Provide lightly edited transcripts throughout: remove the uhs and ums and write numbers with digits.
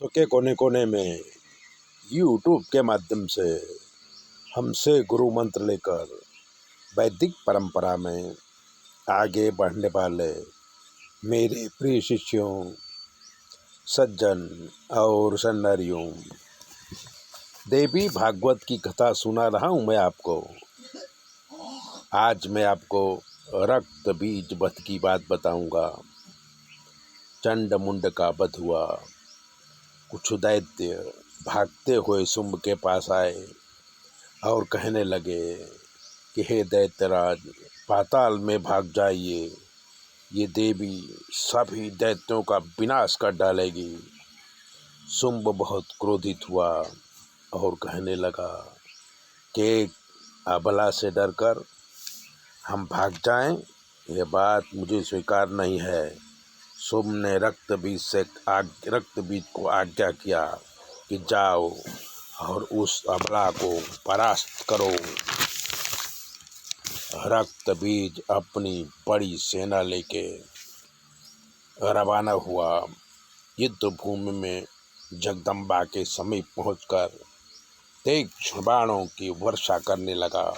विश्व के कोने कोने में यूट्यूब के माध्यम से हमसे गुरु मंत्र लेकर वैदिक परंपरा में आगे बढ़ने वाले मेरे प्रिय शिष्यों, सज्जन और सन्नरियों, देवी भागवत की कथा सुना रहा हूँ मैं आपको। आज मैं आपको रक्त बीज वध की बात बताऊंगा। चंड मुंड का वध हुआ। कुछ दैत्य भागते हुए शुंभ के पास आए और कहने लगे कि हे दैत्यराज, पाताल में भाग जाइए, ये देवी सभी दैत्यों का विनाश कर डालेगी। शुंभ बहुत क्रोधित हुआ और कहने लगा कि एक अबला से डरकर हम भाग जाएं, यह बात मुझे स्वीकार नहीं है। शुंभ ने रक्त बीज को आज्ञा किया कि जाओ और उस अबला को परास्त करो। रक्त बीज अपनी बड़ी सेना लेके रवाना हुआ। युद्ध भूमि में जगदम्बा के समीप पहुंचकर तीक्ष्ण बाणों की वर्षा करने लगा।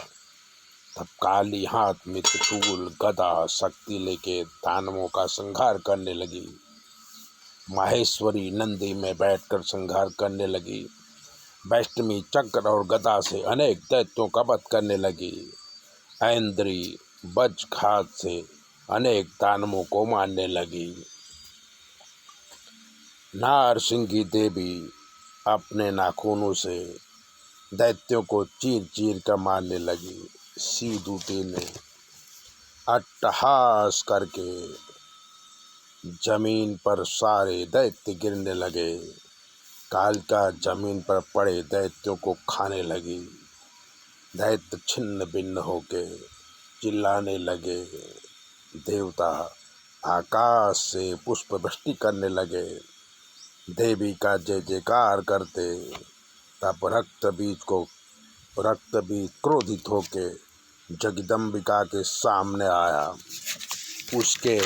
तब काली हाथ में त्रिशूल, गदा, शक्ति लेके दानवों का संहार करने लगी। माहेश्वरी नंदी में बैठकर संहार करने लगी। वैष्णवी चक्र और गदा से अनेक दैत्यों का वध करने लगी। ऐन्द्री वज्रघात से अनेक दानवों को मारने लगी। नारसिंगी देवी अपने नाखूनों से दैत्यों को चीर चीर कर मारने लगी। सीदूती ने अट्टहास करके जमीन पर सारे दैत्य गिरने लगे। कालिका जमीन पर पड़े दैत्यों को खाने लगी। दैत्य छिन्न भिन्न होके चिल्लाने लगे। देवता आकाश से पुष्प वृष्टि करने लगे, देवी का जय जयकार करते। तब रक्त बीज क्रोधित होके जगदम्बिका के सामने आया। उसके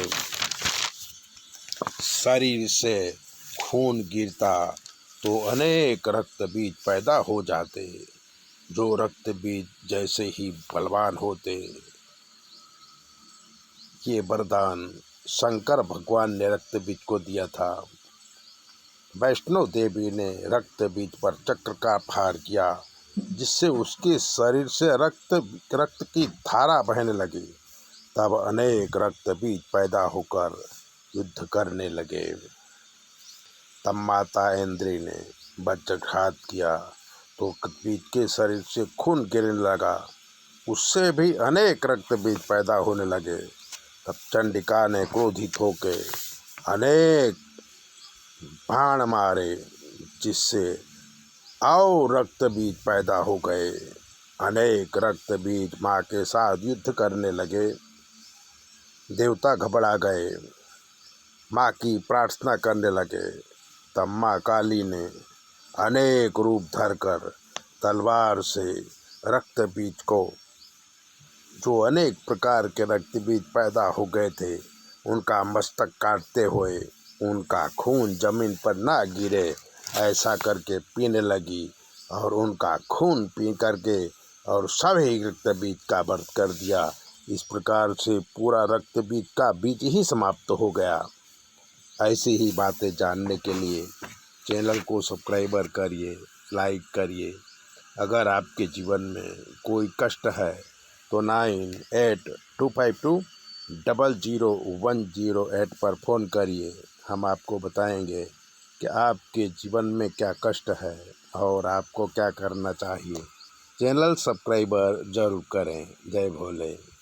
शरीर से खून गिरता तो अनेक रक्त बीज पैदा हो जाते, जो रक्त बीज जैसे ही बलवान होते। ये वरदान शंकर भगवान ने रक्त बीज को दिया था। वैष्णो देवी ने रक्त बीज पर चक्र का प्रहार किया, जिससे उसके शरीर से रक्त की धारा बहने लगी। तब अनेक रक्त बीज पैदा होकर युद्ध करने लगे। तब माता ऐन्द्री ने वज्रघात किया तो बीज के शरीर से खून गिरने लगा, उससे भी अनेक रक्त बीज पैदा होने लगे। तब चंडिका ने क्रोधित होकर अनेक बाण मारे, जिससे और रक्त बीज पैदा हो गए। अनेक रक्त बीज माँ के साथ युद्ध करने लगे। देवता घबरा गए, माँ की प्रार्थना करने लगे। तब माँ काली ने अनेक रूप धरकर तलवार से रक्त बीज को, जो अनेक प्रकार के रक्त बीज पैदा हो गए थे, उनका मस्तक काटते हुए उनका खून जमीन पर ना गिरे ऐसा करके पीने लगी। और उनका खून पी करके और सभी रक्त बीज का वध कर दिया। इस प्रकार से पूरा रक्त बीज का बीज ही समाप्त हो गया। ऐसी ही बातें जानने के लिए चैनल को सब्सक्राइबर करिए, लाइक करिए। अगर आपके जीवन में कोई कष्ट है तो 9825200108 पर फ़ोन करिए। हम आपको बताएंगे कि आपके जीवन में क्या कष्ट है और आपको क्या करना चाहिए। चैनल सब्सक्राइबर ज़रूर करें। जय भोले।